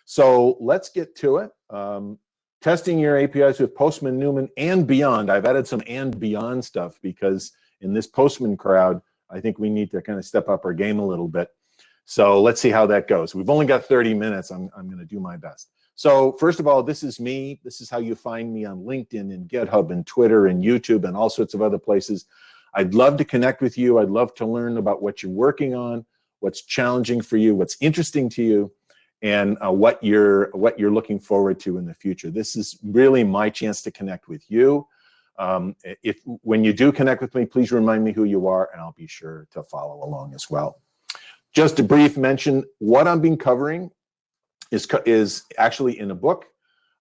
So let's get to it. Testing your APIs with Postman, Newman, and beyond. I've added some and beyond stuff because in this Postman crowd, I think we need to kind of step up our game a little bit. So let's see how that goes. We've only got 30 minutes. I'm going to do my best. So first of all, this is me. This is how you find me on LinkedIn and GitHub and Twitter and YouTube and all sorts of other places. I'd love to connect with you. I'd love to learn about what you're working on, what's challenging for you, what's interesting to you, and what you're looking forward to in the future. This is really my chance to connect with you. When you do connect with me, please remind me who you are, and I'll be sure to follow along as well. Just a brief mention, what I've been covering is actually in a book,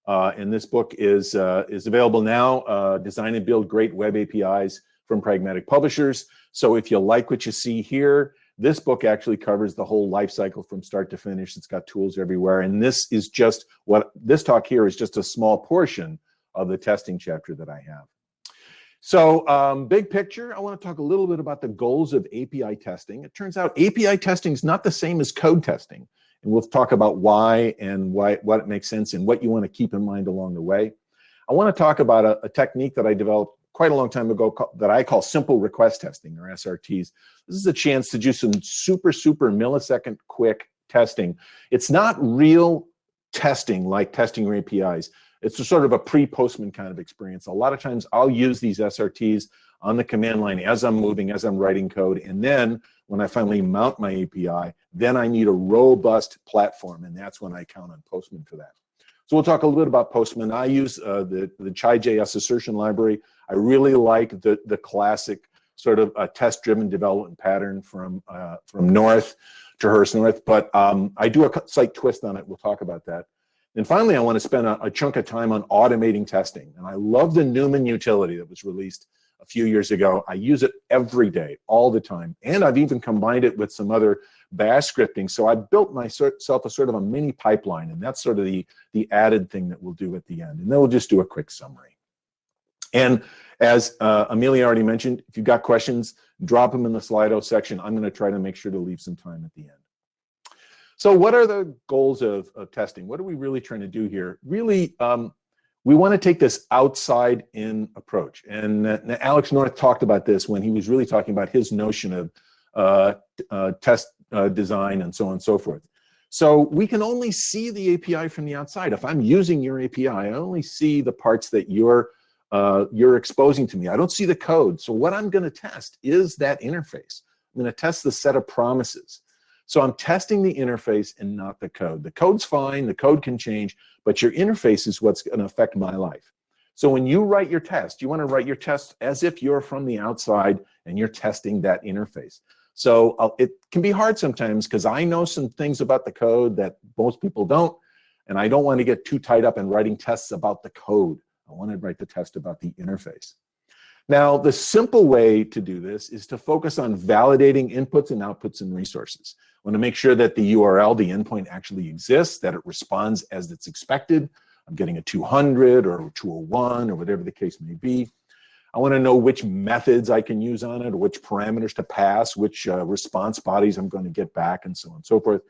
and this book is available now, Design and Build Great Web APIs from Pragmatic Publishers. So if you like what you see here, this book actually covers the whole life cycle from start to finish. It's got tools everywhere. And this talk here is just a small portion of the testing chapter that I have. So big picture, I want to talk a little bit about the goals of API testing. It turns out API testing is not the same as code testing. And we'll talk about why and what it makes sense and what you want to keep in mind along the way. I want to talk about a technique that I developed quite a long time ago that I call simple request testing, or SRTs. This is a chance to do some super millisecond quick testing. It's not real testing like testing your APIs. It's a sort of a pre-Postman kind of experience. A lot of times I'll use these SRTs on the command line as I'm moving, as I'm writing code, and then when I finally mount my API, then I need a robust platform, and that's when I count on Postman for that. So we'll talk a little bit about Postman. I use the Chai.js assertion library. I really like the classic sort of test-driven development pattern from North, Traverse North, but I do a slight twist on it. We'll talk about that. And finally, I want to spend a chunk of time on automating testing. And I love the Newman utility that was released a few years ago. I use it every day, all the time. And I've even combined it with some other bash scripting. So I built myself a sort of a mini pipeline, and that's sort of the added thing that we'll do at the end. And then we'll just do a quick summary. And as Amelia already mentioned, if you've got questions, drop them in the Slido section. I'm going to try to make sure to leave some time at the end. So what are the goals of testing? What are we really trying to do here? Really, we want to take this outside-in approach. And Alex North talked about this when he was really talking about his notion of test design and so on and so forth. So we can only see the API from the outside. If I'm using your API, I only see the parts that you're exposing to me. I don't see the code. So what I'm going to test is that interface. I'm going to test the set of promises. So I'm testing the interface and not the code. The code's fine, the code can change, but your interface is what's going to affect my life. So when you write your test, you want to write your test as if you're from the outside and you're testing that interface. So it can be hard sometimes because I know some things about the code that most people don't, and I don't want to get too tied up in writing tests about the code. I want to write the test about the interface. Now, the simple way to do this is to focus on validating inputs and outputs and resources. I want to make sure that the URL, the endpoint, actually exists, that it responds as it's expected. I'm getting a 200 or 201 or whatever the case may be. I want to know which methods I can use on it, or which parameters to pass, which response bodies I'm going to get back, and so on and so forth.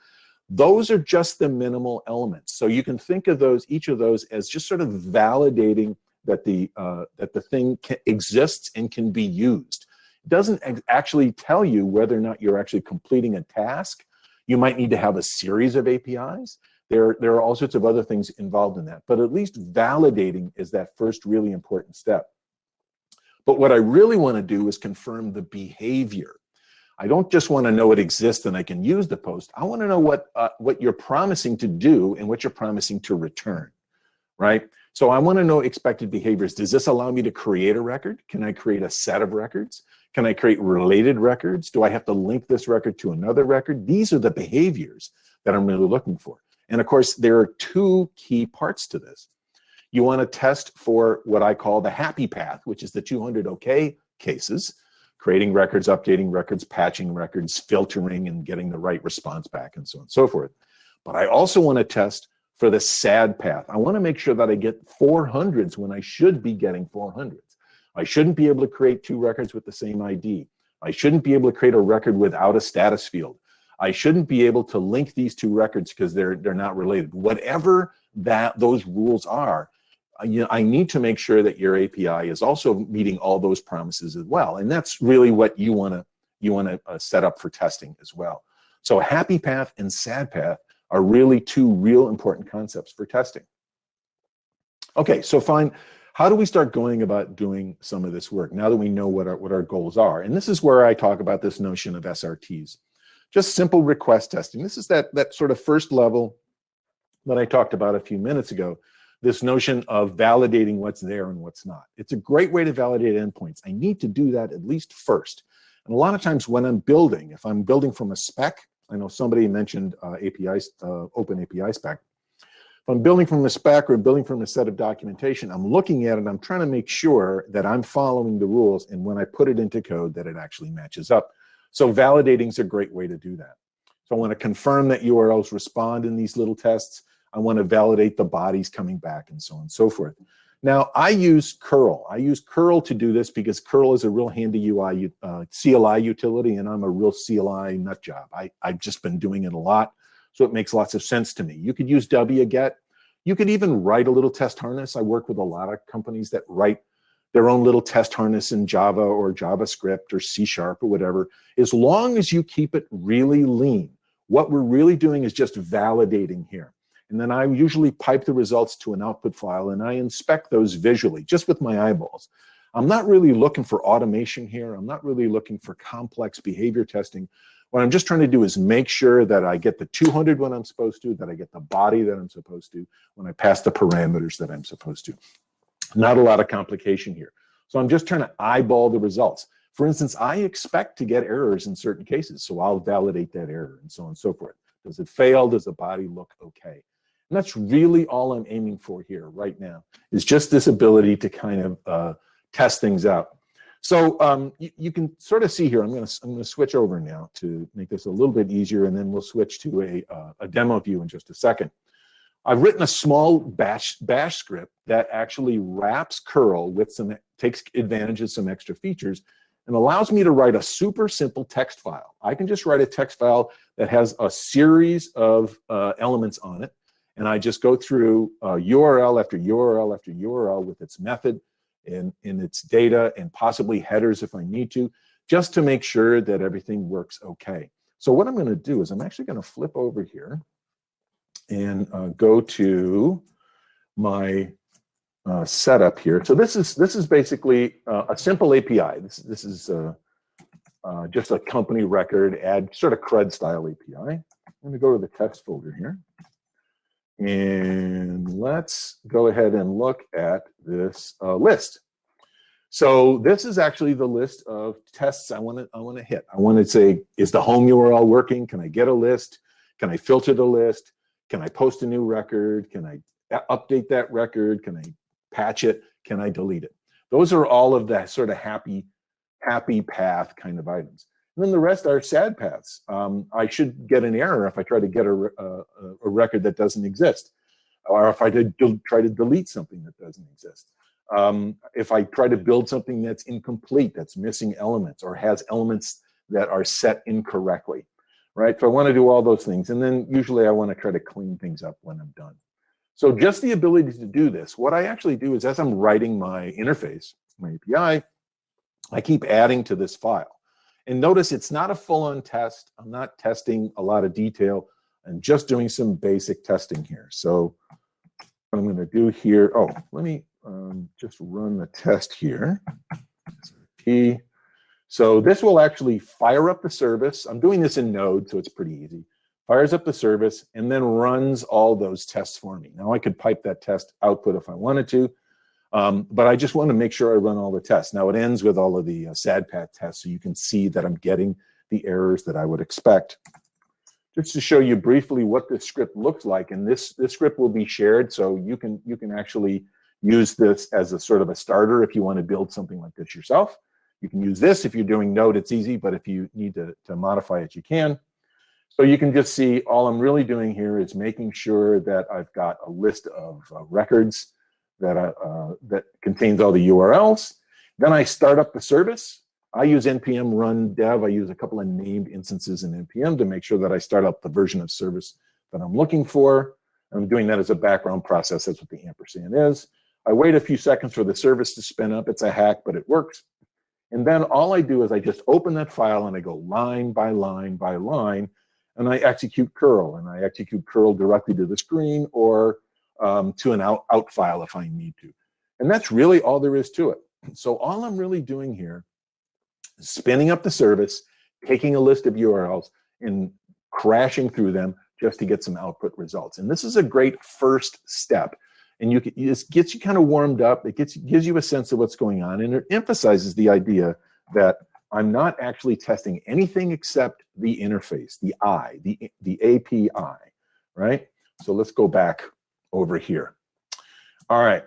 Those are just the minimal elements. So you can think of each of those as just sort of validating that the thing exists and can be used. It doesn't actually tell you whether or not you're actually completing a task. You might need to have a series of APIs. There are all sorts of other things involved in that, but at least validating is that first really important step. But what I really want to do is confirm the behavior. I don't just want to know it exists and I can use the post. I want to know what you're promising to do and what you're promising to return, right? So I want to know expected behaviors. Does this allow me to create a record? Can I create a set of records? Can I create related records? Do I have to link this record to another record? These are the behaviors that I'm really looking for. And of course, there are two key parts to this. You want to test for what I call the happy path, which is the 200 OK cases, creating records, updating records, patching records, filtering, and getting the right response back, and so on and so forth. But I also want to test for the sad path. I want to make sure that I get 400s when I should be getting 400s. I shouldn't be able to create two records with the same ID. I shouldn't be able to create a record without a status field. I shouldn't be able to link these two records because they're not related. Whatever those rules are, I need to make sure that your API is also meeting all those promises as well. And that's really what you want to set up for testing as well. So happy path and sad path are really two real important concepts for testing. Okay, so fine. How do we start going about doing some of this work now that we know what our goals are? And this is where I talk about this notion of SRTs. Just simple request testing. This is that sort of first level that I talked about a few minutes ago, this notion of validating what's there and what's not. It's a great way to validate endpoints. I need to do that at least first. And a lot of times when I'm building, if I'm building from a spec, I know somebody mentioned APIs, open API spec. If I'm building from a spec or building from a set of documentation, I'm looking at it, I'm trying to make sure that I'm following the rules, and when I put it into code that it actually matches up. So validating is a great way to do that. So I want to confirm that URLs respond in these little tests. I want to validate the bodies coming back and so on and so forth. Now, I use curl. I use curl to do this because curl is a real handy UI, CLI utility, and I'm a real CLI nut job. I've just been doing it a lot, so it makes lots of sense to me. You could use wget. You could even write a little test harness. I work with a lot of companies that write their own little test harness in Java or JavaScript or C# or whatever. As long as you keep it really lean, what we're really doing is just validating here. And then I usually pipe the results to an output file, and I inspect those visually, just with my eyeballs. I'm not really looking for automation here. I'm not really looking for complex behavior testing. What I'm just trying to do is make sure that I get the 200 when I'm supposed to, that I get the body that I'm supposed to, when I pass the parameters that I'm supposed to. Not a lot of complication here. So I'm just trying to eyeball the results. For instance, I expect to get errors in certain cases, so I'll validate that error and so on and so forth. Does it fail? Does the body look okay? And that's really all I'm aiming for here right now, is just this ability to kind of test things out. So you can sort of see here, I'm gonna switch over now to make this a little bit easier, and then we'll switch to a demo view in just a second. I've written a small bash script that actually wraps curl with takes advantage of some extra features and allows me to write a super simple text file. I can just write a text file that has a series of elements on it, and I just go through URL after URL after URL with its method and in its data and possibly headers if I need to, just to make sure that everything works okay. So what I'm going to do is I'm actually going to flip over here and go to my setup here. So this is basically a simple API. This is just a company record, add sort of CRUD style API. I'm going to go to the text folder here. And let's go ahead and look at this list. So this is actually the list of tests I want to hit. I want to say, is the home URL working? Can I get a list? Can I filter the list? Can I post a new record? Can I update that record? Can I patch it? Can I delete it? Those are all of the sort of happy path kind of items. And then the rest are sad paths. I should get an error if I try to get a record that doesn't exist, or if I try to delete something that doesn't exist. If I try to build something that's incomplete, that's missing elements, or has elements that are set incorrectly, right? So I want to do all those things. And then usually I want to try to clean things up when I'm done. So just the ability to do this, what I actually do is as I'm writing my interface, my API, I keep adding to this file. And notice it's not a full-on test. I'm not testing a lot of detail. I'm just doing some basic testing here. So what I'm going to do here, oh, let me just run the test here. So this will actually fire up the service. I'm doing this in Node, so it's pretty easy. Fires up the service and then runs all those tests for me. Now I could pipe that test output if I wanted to, but I just want to make sure I run all the tests. Now it ends with all of the sad path tests, so you can see that I'm getting the errors that I would expect. Just to show you briefly what this script looks like, and this script will be shared, so you can actually use this as a sort of a starter if you want to build something like this yourself. You can use this if you're doing Node, it's easy, but if you need to modify it, you can. So you can just see all I'm really doing here is making sure that I've got a list of records that contains all the URLs. Then I start up the service. I use npm run dev. I use a couple of named instances in npm to make sure that I start up the version of service that I'm looking for. I'm doing that as a background process. That's what the ampersand is. I wait a few seconds for the service to spin up. It's a hack, but it works. And then all I do is I just open that file and I go line by line by line, and I execute curl. And I execute curl directly to the screen or to an out file if I need to. And that's really all there is to it. So all I'm really doing here is spinning up the service, taking a list of URLs, and crashing through them just to get some output results. And this is a great first step. And it gets you kind of warmed up. It gives you a sense of what's going on. And it emphasizes the idea that I'm not actually testing anything except the interface, the API, right? So let's go back over here. All right.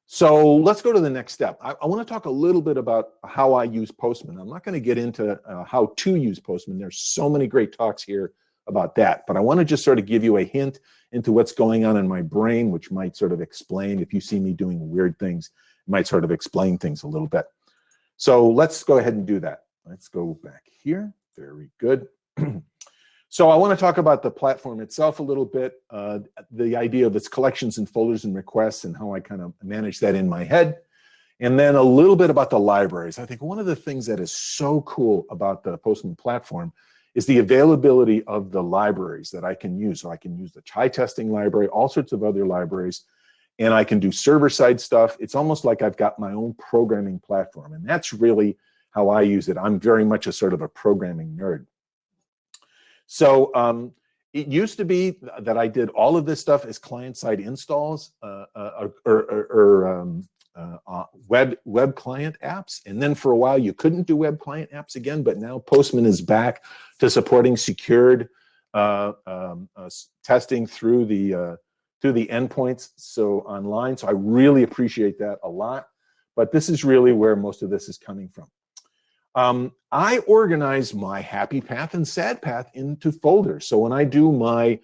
So let's go to the next step. I want to talk a little bit about how I use Postman. I'm not going to get into how to use Postman. There's so many great talks here about that, but I want to just sort of give you a hint into what's going on in my brain, which might sort of explain, if you see me doing weird things, it might sort of explain things a little bit. So let's go ahead and do that. Let's go back here. Very good. So I want to talk about the platform itself a little bit, the idea of its collections and folders and requests and how I kind of manage that in my head. And then a little bit about the libraries. I think one of the things that is so cool about the Postman platform is the availability of the libraries that I can use. So I can use the chai testing library, all sorts of other libraries, and I can do server-side stuff. It's almost like I've got my own programming platform, and that's really how I use it. I'm very much a sort of a programming nerd. So it used to be that I did all of this stuff as client-side installs web client apps, and then for a while you couldn't do web client apps again, but now Postman is back to supporting secured testing through the endpoints, so online. So I really appreciate that a lot, but this is really where most of this is coming from. I organize my happy path and sad path into folders. So when I do my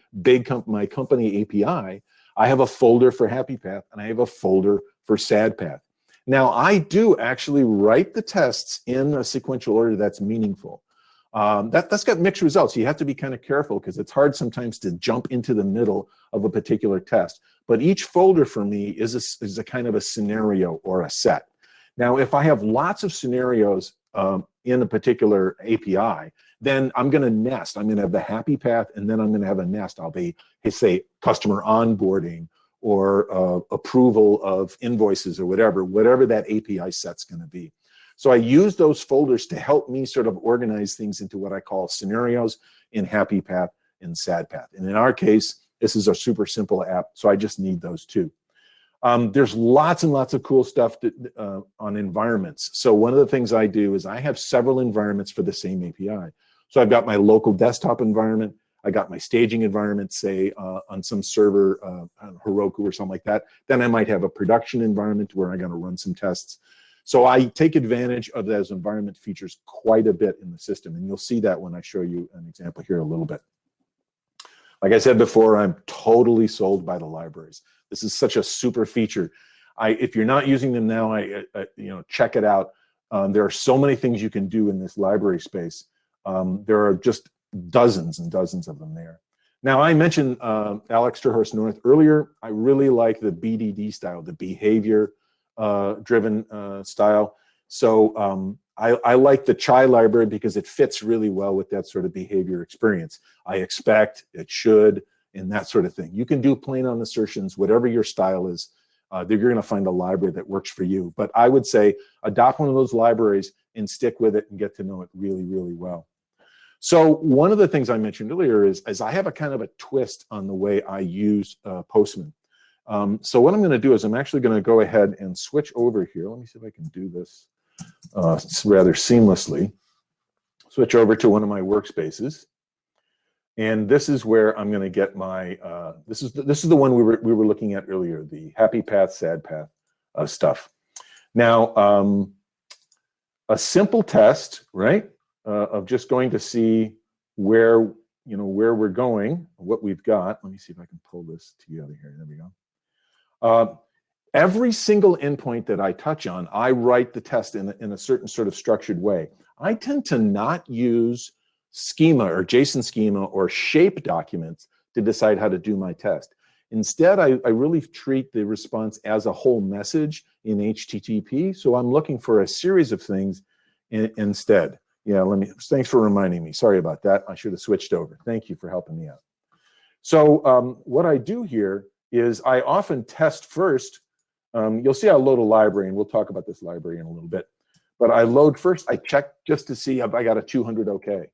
my company API, I have a folder for happy path and I have a folder for sad path. Now I do actually write the tests in a sequential order that's meaningful. That's got mixed results. You have to be kind of careful because it's hard sometimes to jump into the middle of a particular test. But each folder for me is a kind of a scenario or a set. Now, if I have lots of scenarios in a particular API, then I'm going to nest. I'm going to have the happy path, and then I'm going to have a nest. I'll be, say, customer onboarding or approval of invoices or whatever that API set's going to be. So I use those folders to help me sort of organize things into what I call scenarios in happy path and sad path. And in our case, this is a super simple app, so I just need those two. There's lots and lots of cool stuff on environments. So one of the things I do is I have several environments for the same API. So I've got my local desktop environment. I got my staging environment, say, on some server, on Heroku or something like that. Then I might have a production environment where I'm going to run some tests. So I take advantage of those environment features quite a bit in the system. And you'll see that when I show you an example here a little bit. Like I said before, I'm totally sold by the libraries. This is such a super feature. If you're not using them now, check it out. There are so many things you can do in this library space. There are just dozens and dozens of them there. Now, I mentioned Alex Terhorst North earlier. I really like the BDD style, the behavior driven style. So I like the chai library because it fits really well with that sort of behavior experience. I expect, it should, and that sort of thing. You can do plain on assertions, whatever your style is. You're going to find a library that works for you. But I would say adopt one of those libraries and stick with it and get to know it really, really well. So one of the things I mentioned earlier is I have a kind of a twist on the way I use Postman. So what I'm going to do is I'm actually going to go ahead and switch over here. Let me see if I can do this rather seamlessly. Switch over to one of my workspaces. And this is where I'm going to get my, this is the one we were looking at earlier, the happy path, sad path stuff. Now, a simple test, right, of just going to see where we're going, what we've got. Let me see if I can pull this together here. There we go. Every single endpoint that I touch on, I write the test in a certain sort of structured way. I tend to not use schema or JSON schema or shape documents to decide how to do my test. Instead, I really treat the response as a whole message in HTTP. So I'm looking for a series of things instead. Yeah, thanks for reminding me. Sorry about that. I should have switched over. Thank you for helping me out. So what I do here is I often test first. You'll see I load a library, and we'll talk about this library in a little bit. But I load first, I check just to see if I got a 200 OK.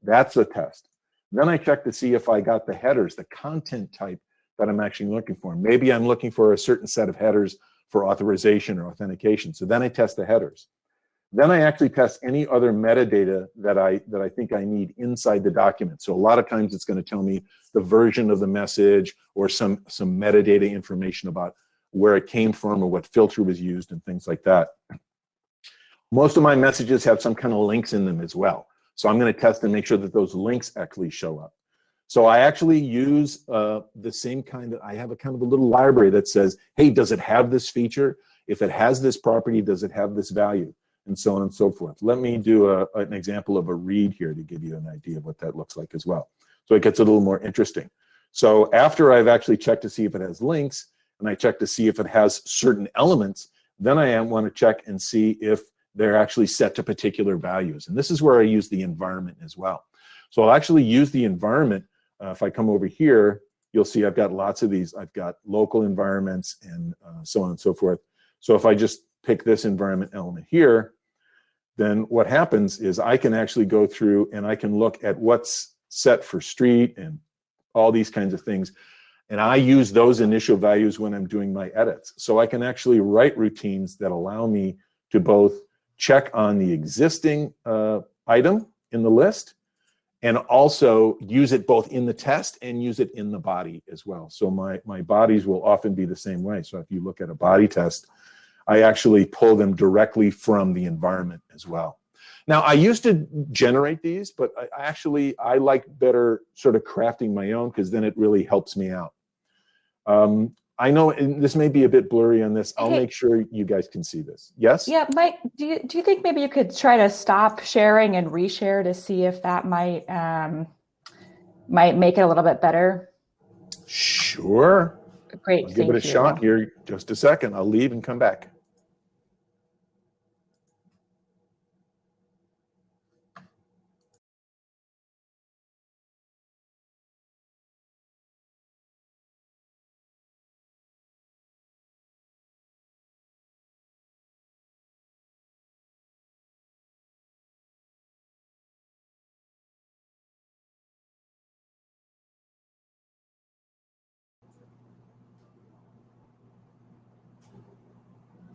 That's a test. Then I check to see if I got the headers, the content type that I'm actually looking for. Maybe I'm looking for a certain set of headers for authorization or authentication. So then I test the headers. Then I actually test any other metadata that I think I need inside the document. So a lot of times it's going to tell me the version of the message or some metadata information about where it came from or what filter was used and things like that. Most of my messages have some kind of links in them as well. So I'm going to test and make sure that those links actually show up. So I actually use the same kind of, I have a kind of a little library that says, hey, does it have this feature? If it has this property, does it have this value? And so on and so forth. Let me do an example of a read here to give you an idea of what that looks like as well. So it gets a little more interesting. So after I've actually checked to see if it has links, and I check to see if it has certain elements, then I want to check and see if they're actually set to particular values. And this is where I use the environment as well. So I'll actually use the environment. If I come over here, you'll see I've got lots of these. I've got local environments and so on and so forth. So if I just pick this environment element here, then what happens is I can actually go through and I can look at what's set for street and all these kinds of things. And I use those initial values when I'm doing my edits. So I can actually write routines that allow me to both check on the existing item in the list and also use it both in the test and use it in the body as well. So my bodies will often be the same way. So if you look at a body test, I actually pull them directly from the environment as well. Now, I used to generate these, but I like better sort of crafting my own because then it really helps me out. I know this may be a bit blurry on this. I'll make sure you guys can see this. Yes? Yeah, Mike, do you think maybe you could try to stop sharing and reshare to see if that might make it a little bit better? Sure. Great, I'll give it a shot here. Just a second. I'll leave and come back.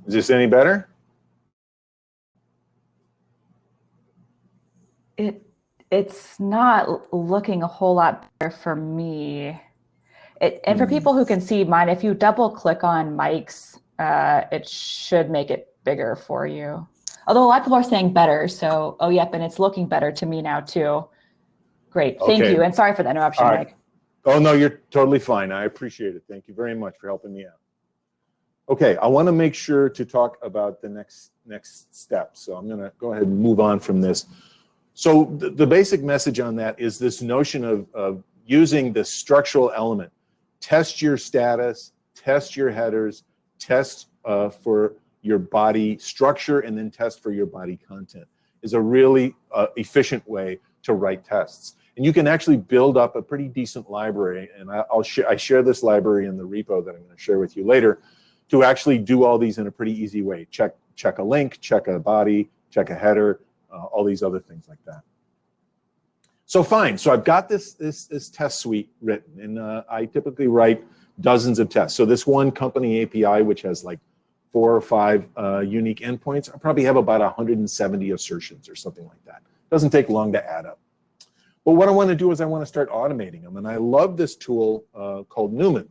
Is this any better? It's not looking a whole lot better for me. And for people who can see mine, if you double click on Mike's, it should make it bigger for you. Although a lot of people are saying better, so, oh, yep, and it's looking better to me now too. Great, thank you, and sorry for the interruption, Mike. Oh, no, you're totally fine. I appreciate it. Thank you very much for helping me out. Okay, I want to make sure to talk about the next step. So I'm going to go ahead and move on from this. So the basic message on that is this notion of using the structural element. Test your status, test your headers, test for your body structure, and then test for your body content is a really efficient way to write tests. And you can actually build up a pretty decent library. And I share this library in the repo that I'm going to share with you later to actually do all these in a pretty easy way. Check a link, check a body, check a header, all these other things like that. So fine, so I've got this test suite written, and I typically write dozens of tests. So this one company API, which has like 4 or 5 unique endpoints, I probably have about 170 assertions or something like that. Doesn't take long to add up. But what I want to do is I want to start automating them, and I love this tool called Newman.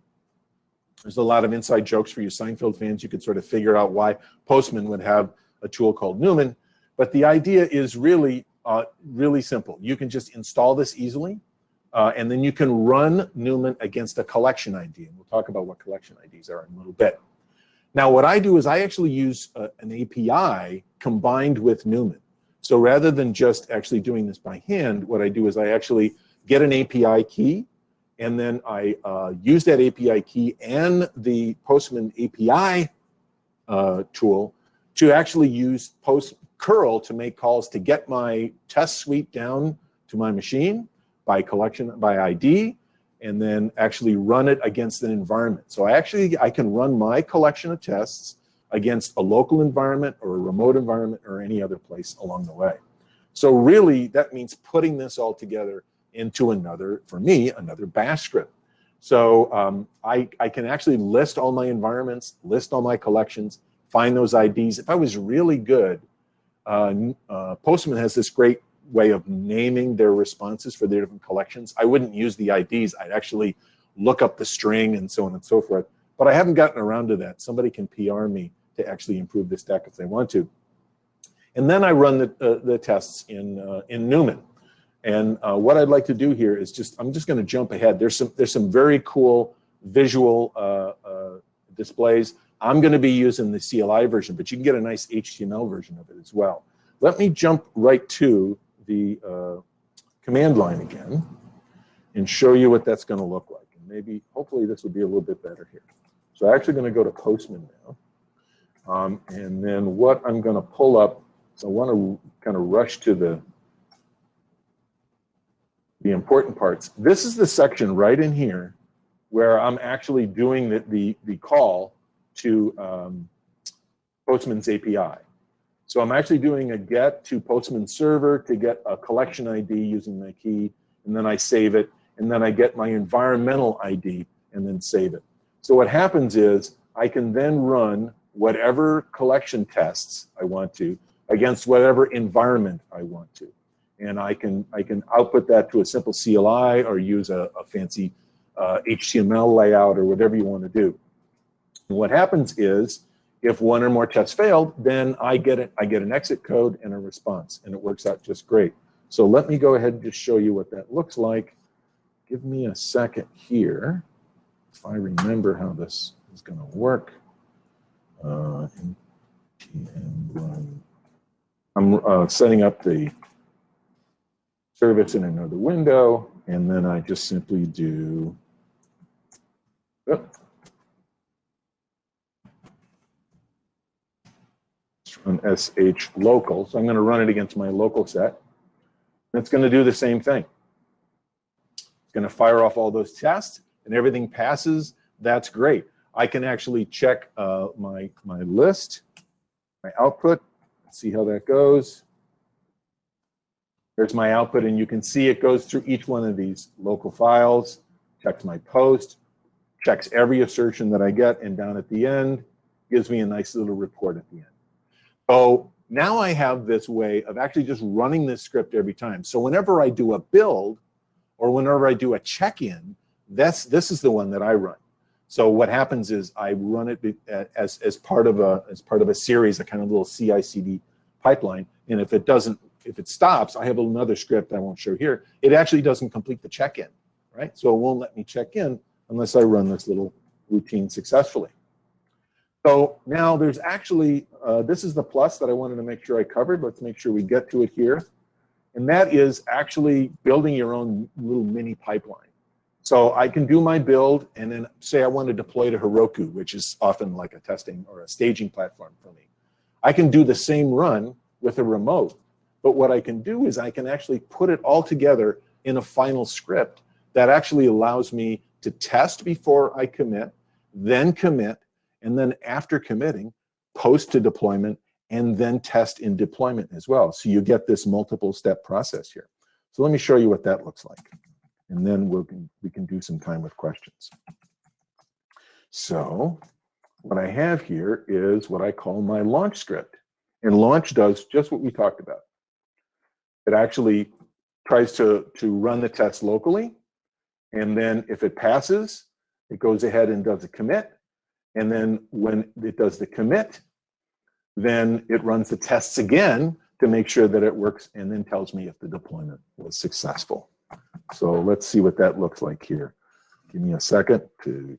There's a lot of inside jokes for you Seinfeld fans. You could sort of figure out why Postman would have a tool called Newman. But the idea is really, really simple. You can just install this easily, and then you can run Newman against a collection ID. And we'll talk about what collection IDs are in a little bit. Now, what I do is I actually use an API combined with Newman. So rather than just actually doing this by hand, what I do is I actually get an API key, and then I use that API key and the Postman API tool to actually use curl to make calls to get my test suite down to my machine by collection, by ID, and then actually run it against an environment. So I can run my collection of tests against a local environment or a remote environment or any other place along the way. So really, that means putting this all together into another, for me, another bash script. So I can actually list all my environments, list all my collections, find those IDs. If I was really good, Postman has this great way of naming their responses for their different collections. I wouldn't use the IDs. I'd actually look up the string and so on and so forth. But I haven't gotten around to that. Somebody can PR me to actually improve this deck if they want to. And then I run the tests in Newman. And what I'd like to do here is I'm just going to jump ahead. There's some very cool visual displays. I'm going to be using the CLI version, but you can get a nice HTML version of it as well. Let me jump right to the command line again and show you what that's going to look like. And maybe, hopefully, this will be a little bit better here. So I'm actually going to go to Postman now. And then what I'm going to pull up, so I want to kind of rush to the important parts. This is the section right in here where I'm actually doing the call to Postman's API. So I'm actually doing a get to Postman server to get a collection ID using my key, and then I save it, and then I get my environmental ID and then save it. So what happens is I can then run whatever collection tests I want to against whatever environment I want to. And I can output that to a simple CLI or use a fancy HTML layout or whatever you want to do. And what happens is, if one or more tests failed, then I get an exit code and a response, and it works out just great. So let me go ahead and just show you what that looks like. Give me a second here, if I remember how this is going to work. I'm setting up the service in another window, and then I just simply do. Run sh local, so I'm going to run it against my local set. It's going to do the same thing. It's going to fire off all those tests, and everything passes. That's great. I can actually check my list, my output, see how that goes. There's my output, and you can see it goes through each one of these local files, checks my post, checks every assertion that I get, and down at the end, gives me a nice little report at the end. So now I have this way of actually just running this script every time. So whenever I do a build or whenever I do a check-in, this is the one that I run. So what happens is I run it as part of a series, a kind of little CI/CD pipeline. And if it stops, I have another script I won't show here. It actually doesn't complete the check-in, right? So it won't let me check in unless I run this little routine successfully. So now there's actually, this is the plus that I wanted to make sure I covered. Let's make sure we get to it here. And that is actually building your own little mini pipeline. So I can do my build, and then say I want to deploy to Heroku, which is often like a testing or a staging platform for me. I can do the same run with a remote. But what I can do is I can actually put it all together in a final script that actually allows me to test before I commit, and then after committing, post to deployment, and then test in deployment as well. So you get this multiple step process here. So let me show you what that looks like. And then we can do some time with questions. So what I have here is what I call my launch script. And launch does just what we talked about. It actually tries to run the test locally. And then if it passes, it goes ahead and does a commit. And then when it does the commit, then it runs the tests again to make sure that it works, and then tells me if the deployment was successful. So let's see what that looks like here. Give me a second to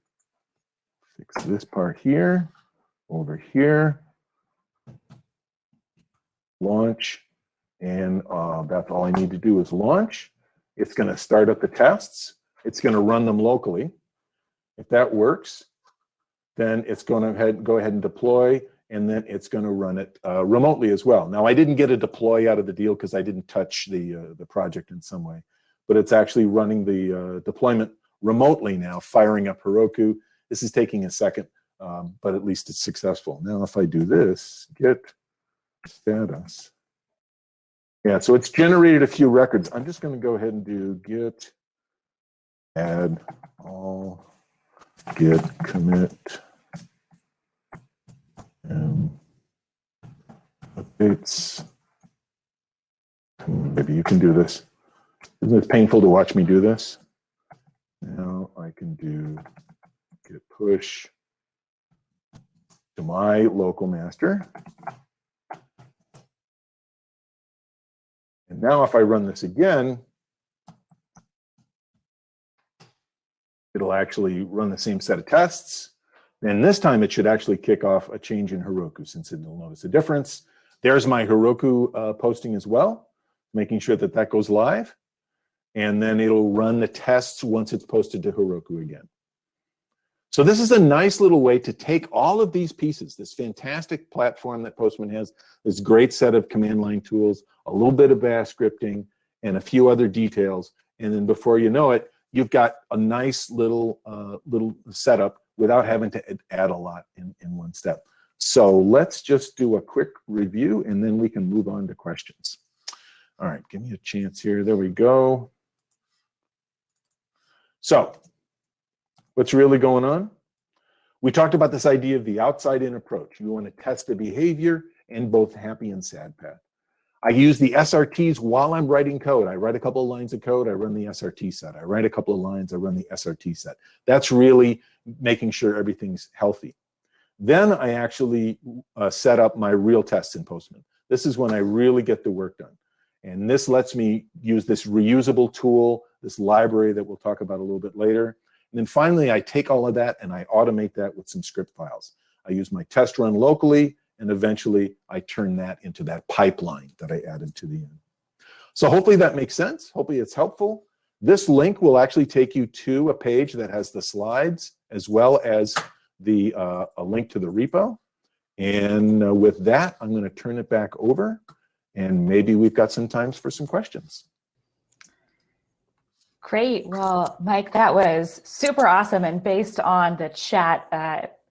fix this part here, over here. Launch, And that's all I need to do is launch. It's going to start up the tests. It's going to run them locally. If that works, then it's going to go ahead and deploy, and then it's going to run it remotely as well. Now, I didn't get a deploy out of the deal because I didn't touch the project in some way, but it's actually running the deployment remotely now, firing up Heroku. This is taking a second, but at least it's successful. Now, if I do this, git status. Yeah, so it's generated a few records. I'm just going to go ahead and do git add all git commit updates. Maybe you can do this. Isn't it painful to watch me do this? Now I can do git push to my local master. And now if I run this again, it'll actually run the same set of tests. And this time it should actually kick off a change in Heroku, since it'll notice a difference. There's my Heroku posting as well, making sure that that goes live. And then it'll run the tests once it's posted to Heroku again. So this is a nice little way to take all of these pieces, this fantastic platform that Postman has, this great set of command line tools, a little bit of bash scripting, and a few other details. And then before you know it, you've got a nice little setup without having to add a lot in one step. So let's just do a quick review, and then we can move on to questions. All right, give me a chance here. There we go. So what's really going on? We talked about this idea of the outside-in approach. You want to test the behavior in both happy and sad path. I use the SRTs while I'm writing code. I write a couple of lines of code, I run the SRT set. I write a couple of lines, I run the SRT set. That's really making sure everything's healthy. Then I actually set up my real tests in Postman. This is when I really get the work done. And this lets me use this reusable tool, this library that we'll talk about a little bit later. And then finally, I take all of that and I automate that with some script files. I use my test run locally, and eventually I turn that into that pipeline that I added to the end. So hopefully that makes sense. Hopefully it's helpful. This link will actually take you to a page that has the slides as well as the a link to the repo. And with that, I'm going to turn it back over, and maybe we've got some time for some questions. Great. Well, Mike, that was super awesome. And based on the chat,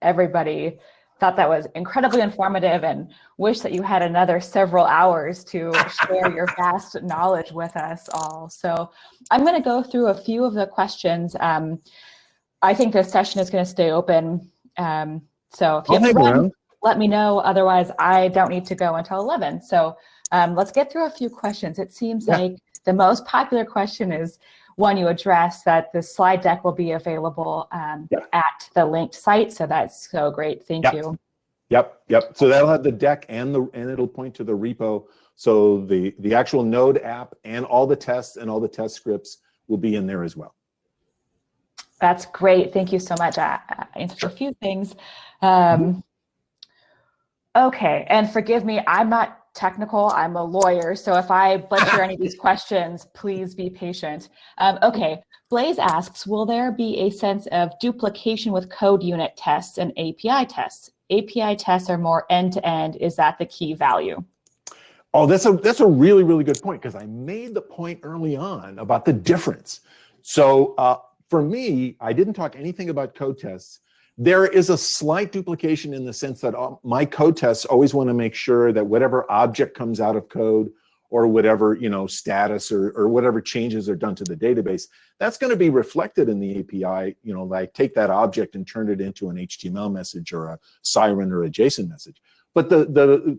everybody thought that was incredibly informative and wish that you had another several hours to share your vast knowledge with us all. So I'm going to go through a few of the questions. I think this session is going to stay open. So if you have to run, let me know. Otherwise, I don't need to go until 11. So let's get through a few questions. It seems like the most popular question is one you addressed, that the slide deck will be available at the linked site. So that's so great. Thank you. Yep. So that'll have the deck and it'll point to the repo. So the actual Node app and all the tests and all the test scripts will be in there as well. That's great. Thank you so much. I answered a few things. Okay, and forgive me, I'm not technical, I'm a lawyer, so if I butcher any of these questions, please be patient. Okay, Blaze asks, will there be a sense of duplication with code unit tests and API tests? API tests are more end-to-end. Is that the key value? Oh, that's a really, really good point, because I made the point early on about the difference. So for me, I didn't talk anything about code tests. There is a slight duplication in the sense that my code tests always want to make sure that whatever object comes out of code or whatever, status or whatever changes are done to the database, that's going to be reflected in the API. I take that object and turn it into an HTML message or a siren or a JSON message. But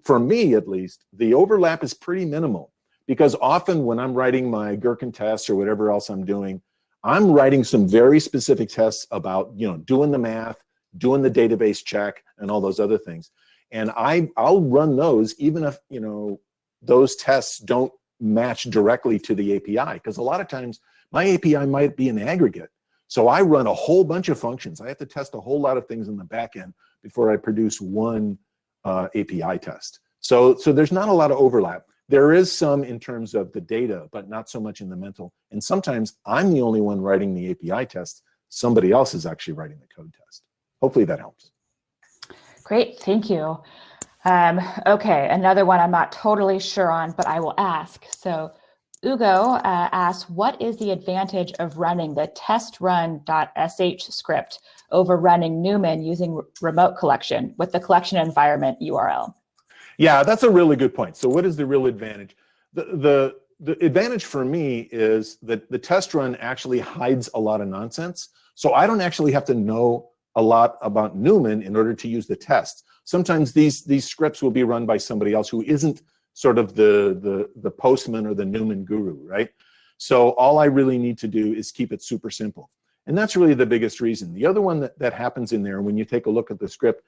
for me, at least, the overlap is pretty minimal, because often when I'm writing my Gherkin tests or whatever else I'm doing, I'm writing some very specific tests about, doing the math, doing the database check, and all those other things. And I'll run those even if, those tests don't match directly to the API, because a lot of times my API might be an aggregate. So I run a whole bunch of functions. I have to test a whole lot of things in the back end before I produce one API test. So there's not a lot of overlap. There is some in terms of the data, but not so much in the mental. And sometimes I'm the only one writing the API test. Somebody else is actually writing the code test. Hopefully that helps. Great, thank you. Okay, another one I'm not totally sure on, but I will ask. So Ugo asks, what is the advantage of running the testrun.sh script over running Newman using remote collection with the collection environment URL? Yeah, that's a really good point. So what is the real advantage? The advantage for me is that the test run actually hides a lot of nonsense. So I don't actually have to know a lot about Newman in order to use the test. Sometimes these scripts will be run by somebody else who isn't sort of the Postman or the Newman guru, right? So all I really need to do is keep it super simple. And that's really the biggest reason. The other one that happens in there, when you take a look at the script,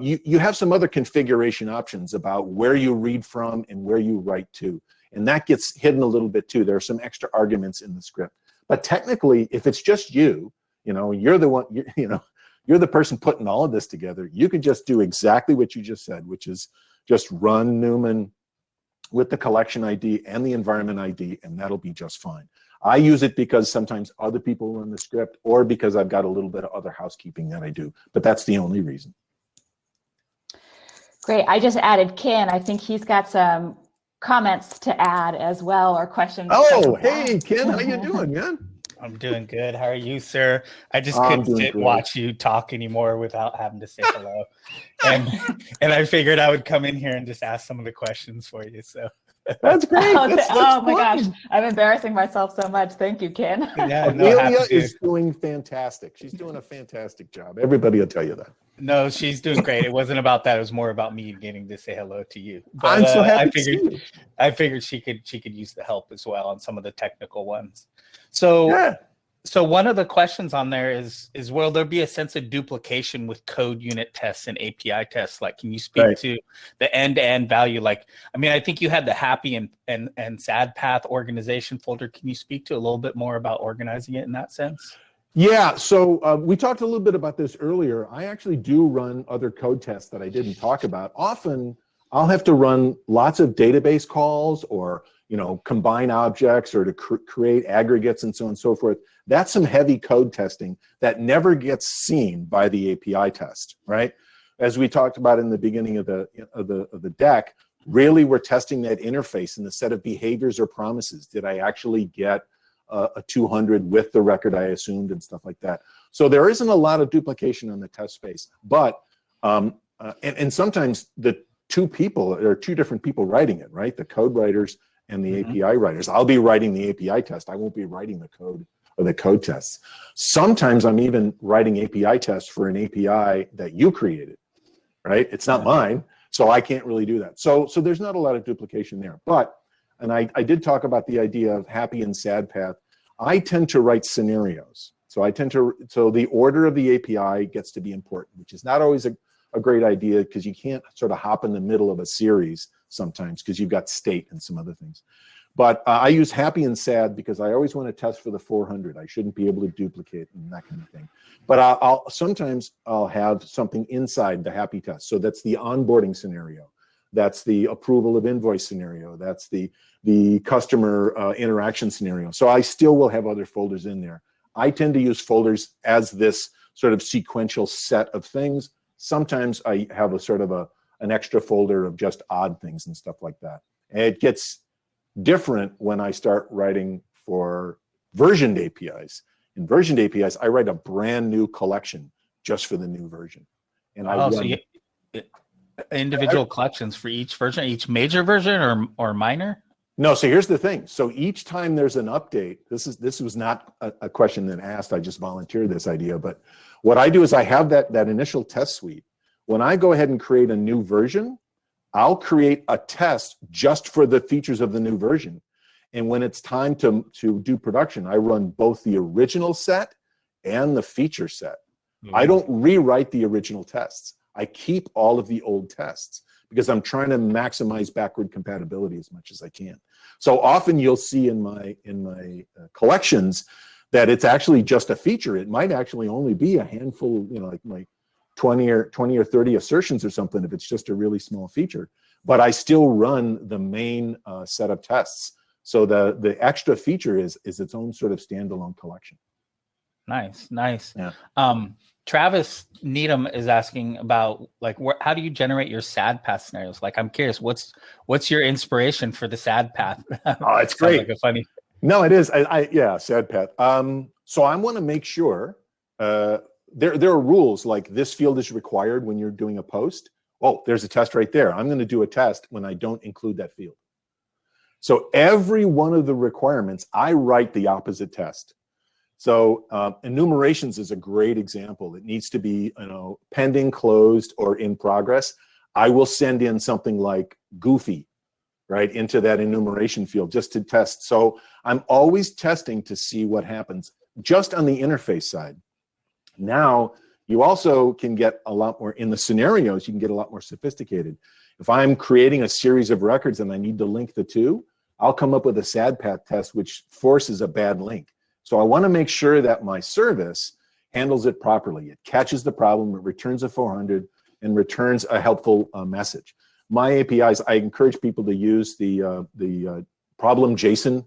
you have some other configuration options about where you read from and where you write to. And that gets hidden a little bit too. There are some extra arguments in the script. But technically, if it's just you, you're the one, you're the person putting all of this together, you could just do exactly what you just said, which is just run Newman with the collection ID and the environment ID, and that'll be just fine. I use it because sometimes other people run the script, or because I've got a little bit of other housekeeping that I do, but that's the only reason. Great, I just added Ken. I think he's got some comments to add as well, or questions. Oh, hey, Ken, how you doing, man? I'm doing good. How are you, sir? I just couldn't sit and watch you talk anymore without having to say hello. And I figured I would come in here and just ask some of the questions for you. So that's great. That's my gosh, I'm embarrassing myself so much. Thank you, Ken. Yeah, Amelia is doing fantastic. She's doing a fantastic job. Everybody will tell you that. No, she's doing great. It wasn't about that. It was more about me getting to say hello to you. But, I'm so happy to see you. I figured she could use the help as well on some of the technical ones. So, yeah. So one of the questions on there is will there be a sense of duplication with code unit tests and API tests? Like, can you speak to the end-to-end value? Like, I mean, I think you had the happy and sad path organization folder. Can you speak to a little bit more about organizing it in that sense? Yeah, so we talked a little bit about this earlier. I actually do run other code tests that I didn't talk about. Often I'll have to run lots of database calls, or combine objects, or to create aggregates and so on and so forth. That's some heavy code testing that never gets seen by the API test, right? As we talked about in the beginning of the deck, really we're testing that interface and the set of behaviors or promises. Did I actually get a 200 with the record I assumed and stuff like that? So there isn't a lot of duplication on the test space, but and sometimes the two different people writing it, right? The code writers and the API writers. I'll be writing the API test. I won't be writing the code or the code tests. Sometimes I'm even writing API tests for an API that you created, right? It's not mine, so I can't really do that. So there's not a lot of duplication there. But, and I did talk about the idea of happy and sad path. I tend to write scenarios. So the order of the API gets to be important, which is not always a great idea, because you can't sort of hop in the middle of a series sometimes, because you've got state and some other things. But I use happy and sad because I always want to test for the 400. I shouldn't be able to duplicate and that kind of thing. But sometimes I'll have something inside the happy test. So that's the onboarding scenario. That's the approval of invoice scenario. That's the customer interaction scenario. So I still will have other folders in there. I tend to use folders as this sort of sequential set of things. Sometimes I have a sort of an extra folder of just odd things and stuff like that. And it gets different when I start writing for versioned APIs. In versioned APIs, I write a brand new collection just for the new version. And so you individual collections for each version, each major version or minor? No, so here's the thing. So each time there's an update, this was not a question that asked, I just volunteered this idea, but what I do is I have that initial test suite. When I go ahead and create a new version, I'll create a test just for the features of the new version. And when it's time to do production, I run both the original set and the feature set. I don't rewrite the original tests. I keep all of the old tests because I'm trying to maximize backward compatibility as much as I can. So often you'll see in my collections that it's actually just a feature. It might actually only be a handful, like 20 or 30 assertions or something if it's just a really small feature. but I still run the main set of tests. So the extra feature is its own sort of standalone collection. Nice, nice. Yeah. Travis Needham is asking about like how do you generate your sad path scenarios? Like, I'm curious, what's your inspiration for the sad path? Oh, it's great. Like a funny. No, it is. Yeah, sad path. So I want to make sure there are rules like this field is required when you're doing a post. Oh, there's a test right there. I'm going to do a test when I don't include that field. So every one of the requirements, I write the opposite test. So enumerations is a great example. It needs to be, pending, closed, or in progress. I will send in something like goofy, right, into that enumeration field just to test. So I'm always testing to see what happens just on the interface side. Now, you also can get a lot more, in the scenarios, you can get a lot more sophisticated. If I'm creating a series of records and I need to link the two, I'll come up with a sad path test which forces a bad link. So I want to make sure that my service handles it properly. It catches the problem, it returns a 400, and returns a helpful message. My APIs, I encourage people to use the problem JSON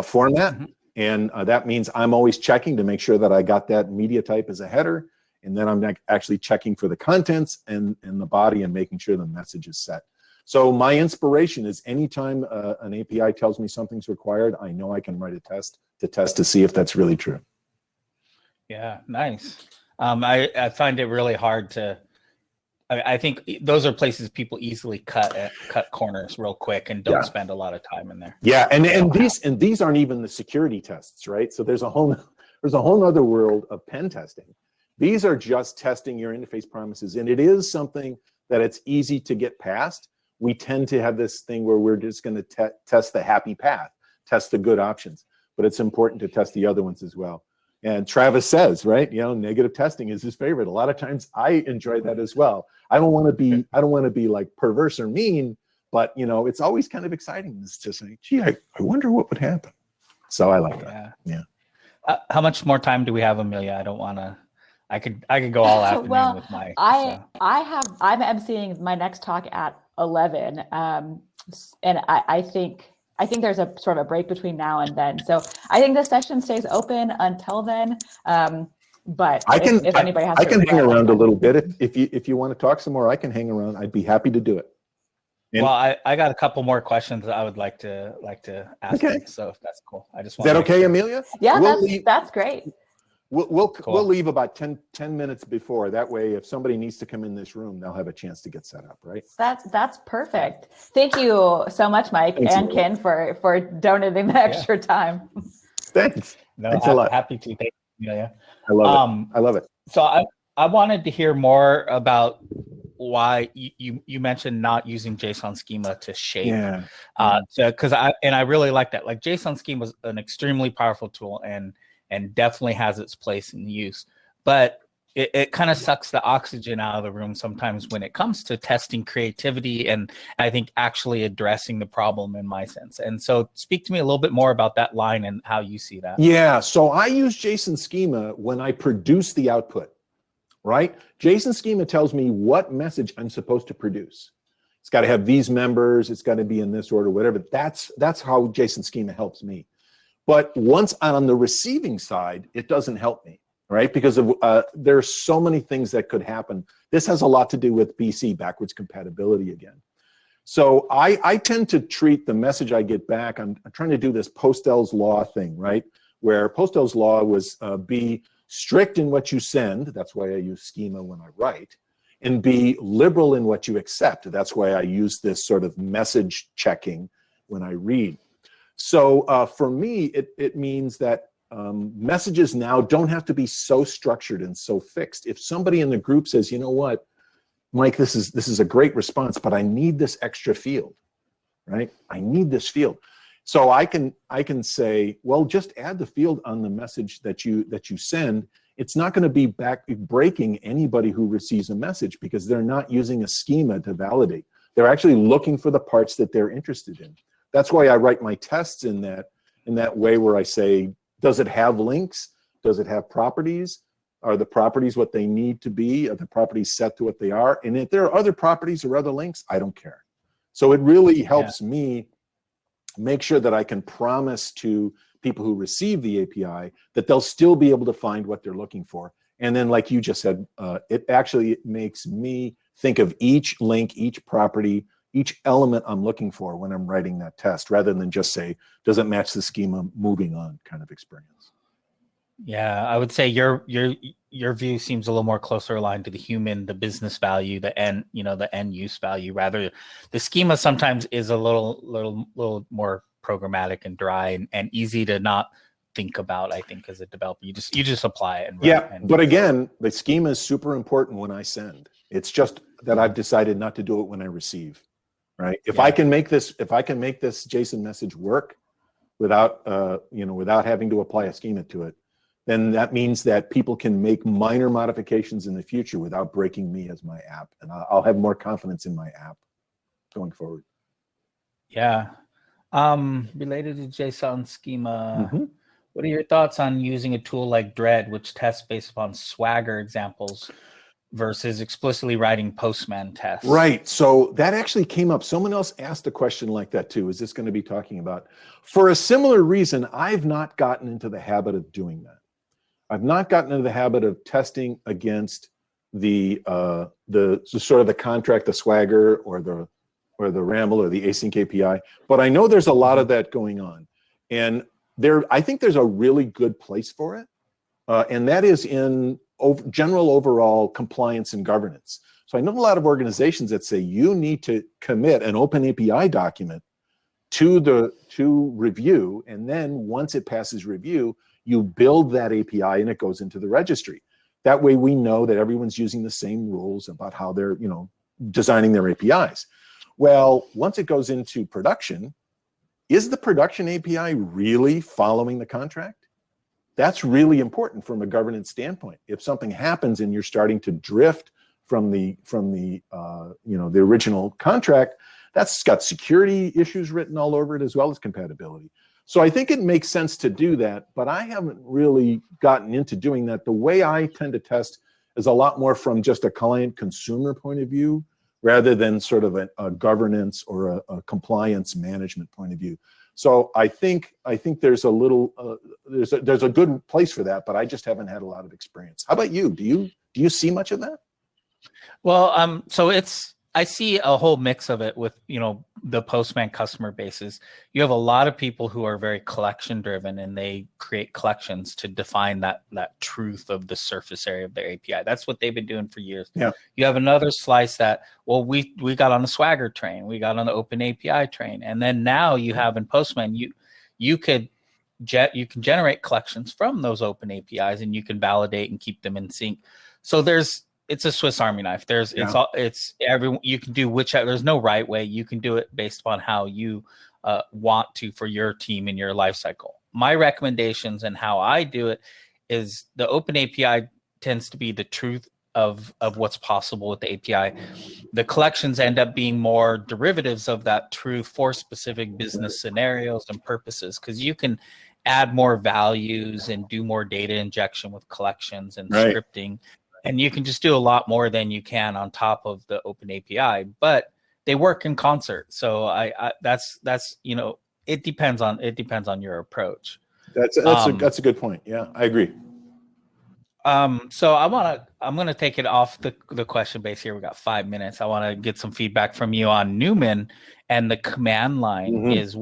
format, and that means I'm always checking to make sure that I got that media type as a header, and then I'm actually checking for the contents and the body and making sure the message is set. So my inspiration is anytime an API tells me something's required, I know I can write a test to see if that's really true. Yeah, nice. I find it really hard to. I think those are places people easly cut corners real quick and don't spend a lot of time in there. Yeah, and these aren't even the security tests, right? So there's a whole other world of pen testing. These are just testing your interface promises, and it is something that it's easy to get past. We tend to have this thing where we're just going to test the happy path, test the good options, but it's important to test the other ones as well. And Travis says, right, negative testing is his favorite. A lot of times I enjoy that as well. I don't want to be like perverse or mean, but it's always kind of exciting to say, gee, I wonder what would happen. So I like that. Yeah. How much more time do we have, Amelia? I don't want to. I could go all afternoon with my. I'm emceeing my next talk at 11, and I think there's a sort of a break between now and then. So I think the session stays open until then. But if anybody has, I can hang around a little bit if you want to talk some more. I can hang around. I'd be happy to do it. And well, I got a couple more questions that I would like to ask. Okay. You, so if that's cool, I just want. Is that okay, Amelia? Yeah, that's great. We'll leave about 10 minutes before. That way, if somebody needs to come in this room, they'll have a chance to get set up, right? That's perfect. Thank you so much, Mike and Ken, for donating the extra time. Thanks. No, Thanks a lot. Happy to. Thank you, Amelia. I love it. I love it. So I wanted to hear more about why you mentioned not using JSON schema to shape. Yeah. Because I really like that. Like JSON schema is an extremely powerful tool and definitely has its place in use. But it kind of sucks the oxygen out of the room sometimes when it comes to testing creativity and I think actually addressing the problem in my sense. And so speak to me a little bit more about that line and how you see that. Yeah, so I use JSON schema when I produce the output, right? JSON schema tells me what message I'm supposed to produce. It's got to have these members, it's got to be in this order, whatever. That's how JSON schema helps me. But once on the receiving side, it doesn't help me, right? Because there's so many things that could happen. This has a lot to do with BC, backwards compatibility again. So I tend to treat the message I get back, I'm trying to do this Postel's law thing, right? Where Postel's law was be strict in what you send, that's why I use schema when I write, and be liberal in what you accept. That's why I use this sort of message checking when I read. So for me, it means that messages now don't have to be so structured and so fixed. If somebody in the group says, you know what, Mike, this is a great response, but I need this extra field, right? I need this field. So I can say, well, just add the field on the message that you send. It's not going to be breaking anybody who receives a message because they're not using a schema to validate. They're actually looking for the parts that they're interested in. That's why I write my tests in that way where I say, does it have links? Does it have properties? Are the properties what they need to be? Are the properties set to what they are? And if there are other properties or other links, I don't care. So it really helps me make sure that I can promise to people who receive the API that they'll still be able to find what they're looking for. And then, like you just said, it actually makes me think of each link, each property, each element I'm looking for when I'm writing that test, rather than just say, does it match the schema, moving on kind of experience. Yeah, I would say your view seems a little more closer aligned to the human, the business value, the end use value. Rather, the schema sometimes is a little more programmatic and dry and easy to not think about. I think as a developer, you just apply it. But again, the schema is super important when I send. It's just that I've decided not to do it when I receive. Right? If I can make this JSON message work without without having to apply a schema to it, then that means that people can make minor modifications in the future without breaking me as my app, and I'll have more confidence in my app going forward. Yeah. Related to JSON schema, what are your thoughts on using a tool like Dread, which tests based upon Swagger examples versus explicitly writing Postman tests? Right. So that actually came up. Someone else asked a question like that too. Is this going to be talking about? For a similar reason, I've not gotten into the habit of doing that. I've not gotten into the habit of testing against the sort of the contract, the Swagger, or the Ramble, or the async API. But I know there's a lot of that going on, and I think there's a really good place for it, and that is in general overall compliance and governance. So I know a lot of organizations that say you need to commit an open API document to review, and then once it passes review, you build that API and it goes into the registry. That way we know that everyone's using the same rules about how they're designing their APIs. Well, once it goes into production, is the production API really following the contract? That's really important from a governance standpoint. If something happens and you're starting to drift from the original contract, that's got security issues written all over it as well as compatibility. So I think it makes sense to do that, but I haven't really gotten into doing that. The way I tend to test is a lot more from just a client consumer point of view, rather than sort of a governance or a compliance management point of view. So I think there's a little there's a good place for that, but I just haven't had a lot of experience. How about you? Do you see much of that? Well, so I see a whole mix of it with the Postman customer bases. You have a lot of people who are very collection driven, and they create collections to define that truth of the surface area of their API. That's what they've been doing for years. Yeah. You have another slice that, well, we got on the Swagger train, we got on the Open API train, and then now you have in Postman you can generate collections from those open APIs, and you can validate and keep them in sync. So it's a Swiss Army knife. You can do whichever. There's no right way. You can do it based upon how you want to for your team and your life cycle. My recommendations and how I do it is the open API tends to be the truth of what's possible with the API. The collections end up being more derivatives of that truth for specific business scenarios and purposes, because you can add more values and do more data injection with collections and scripting. And you can just do a lot more than you can on top of the open API, but they work in concert. So that's it depends on your approach. That's a good point. Yeah, I agree. So I'm gonna take it off the question base here. We got 5 minutes. I want to get some feedback from you on Newman and the command line. Is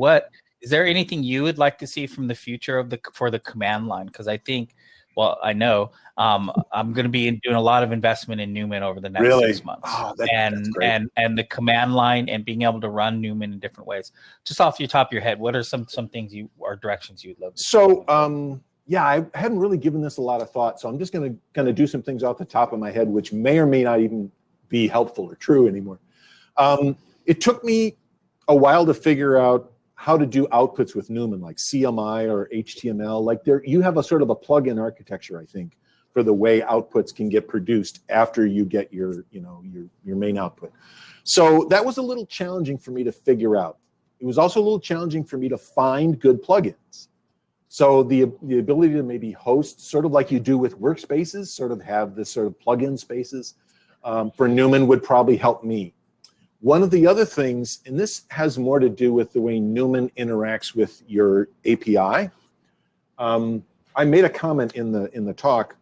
there anything you would like to see from the future for the command line? Because I know I'm going to be doing a lot of investment in Newman over the next 6 months. Oh, that's great. And the command line and being able to run Newman in different ways. Just off your top of your head, what are some things or directions you'd love to see? So I hadn't really given this a lot of thought, so I'm just going to do some things off the top of my head, which may or may not even be helpful or true anymore. It took me a while to figure out how to do outputs with Newman, like CMI or HTML. Like you have a sort of a plug-in architecture, I think, for the way outputs can get produced after you get your main output. So that was a little challenging for me to figure out. It was also a little challenging for me to find good plugins. So the ability to maybe host, sort of like you do with workspaces, sort of have this sort of plugin spaces for Newman would probably help me. One of the other things, and this has more to do with the way Newman interacts with your API. I made a comment in the talk.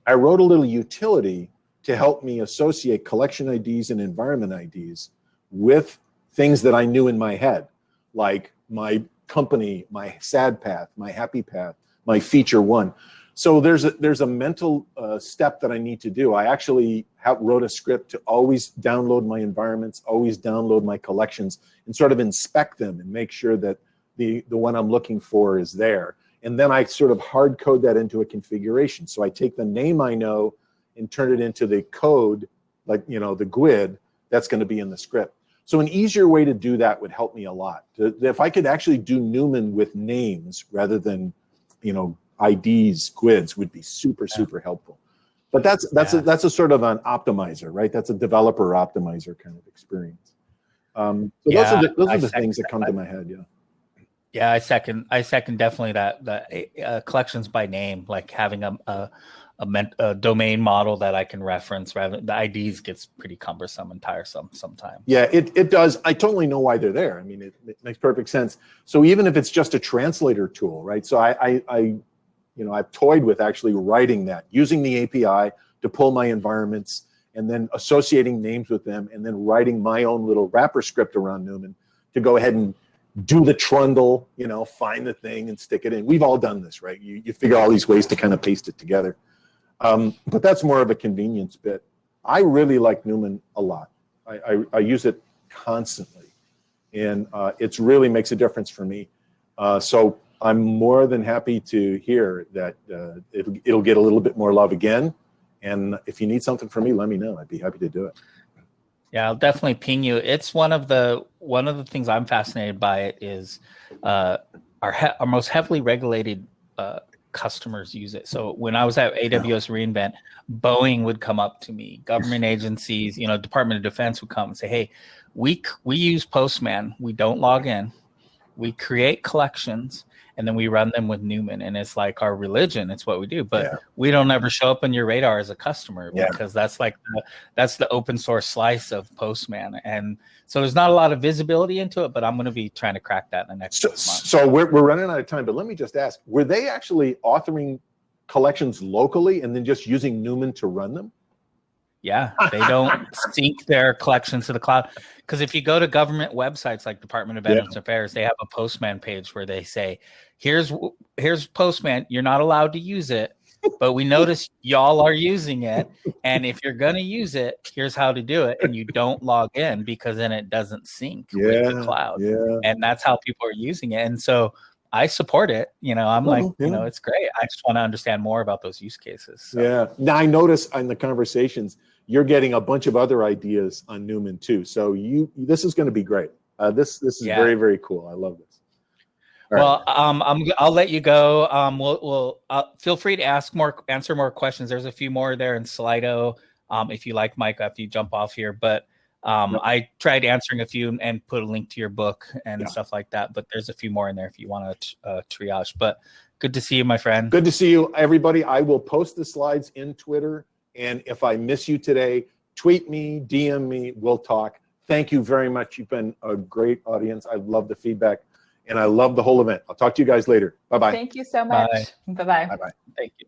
I wrote a little utility to help me associate collection IDs and environment IDs with things that I knew in my head, like my company, my sad path, my happy path, my feature one. So there's a mental step that I need to do. I actually wrote a script to always download my environments, always download my collections, and sort of inspect them and make sure that the one I'm looking for is there. And then I sort of hard code that into a configuration. So I take the name I know and turn it into the code, like, you know, the GUID that's going to be in the script. So an easier way to do that would help me a lot. If I could actually do Newman with names rather than, you know, IDs, GUIDs would be super, super helpful. But that's a sort of an optimizer, right? That's a developer optimizer kind of experience. So those are the things that come to my head. Yeah. Yeah, I second definitely that collections by name, like having a domain model that I can reference rather. The IDs gets pretty cumbersome and tiresome sometimes. Yeah, it does. I totally know why they're there. I mean, it makes perfect sense. So even if it's just a translator tool, right? So I've toyed with actually writing that, using the API to pull my environments and then associating names with them and then writing my own little wrapper script around Newman to go ahead and do the trundle, you know, find the thing and stick it in. We've all done this, right? You figure all these ways to kind of paste it together. But that's more of a convenience bit. I really like Newman a lot. I use it constantly, and it really makes a difference for me. So I'm more than happy to hear that it'll get a little bit more love again. And if you need something from me, let me know. I'd be happy to do it. Yeah, I'll definitely ping you. It's one of the things I'm fascinated by. It is our most heavily regulated customers use it. So when I was at AWS reInvent, Boeing would come up to me, government agencies, you know, Department of Defense would come and say, "Hey, we use Postman. We don't log in. We create collections, and then we run them with Newman, and it's like our religion. It's what we do. But we don't ever show up on your radar as a customer because that's like that's the open source slice of Postman. And so there's not a lot of visibility into it. But I'm going to be trying to crack that in the next 6 months. So we're running out of time. But let me just ask: were they actually authoring collections locally and then just using Newman to run them? Yeah, they don't sync their collections to the cloud. Because if you go to government websites like Department of Veterans Affairs, they have a Postman page where they say, here's Postman, you're not allowed to use it, but we notice y'all are using it. And if you're going to use it, here's how to do it. And you don't log in because then it doesn't sync with the cloud. Yeah. And that's how people are using it. And so I support it. You know, I'm you know, it's great. I just want to understand more about those use cases. So. Yeah. Now I notice in the conversations, you're getting a bunch of other ideas on Newman too. So this is going to be great. This is very, very cool. I love this. All right. I'll let you go. We'll feel free to answer more questions. There's a few more there in Slido. If you like, Mike, after you jump off here, but I tried answering a few and put a link to your book and stuff like that, but there's a few more in there if you want to triage. But good to see you, my friend. Good to see you, everybody. I will post the slides in Twitter. And if I miss you today, tweet me, DM me, we'll talk. Thank you very much. You've been a great audience. I love the feedback and I love the whole event. I'll talk to you guys later. Bye-bye. Thank you so much. Bye-bye. Bye-bye. Thank you.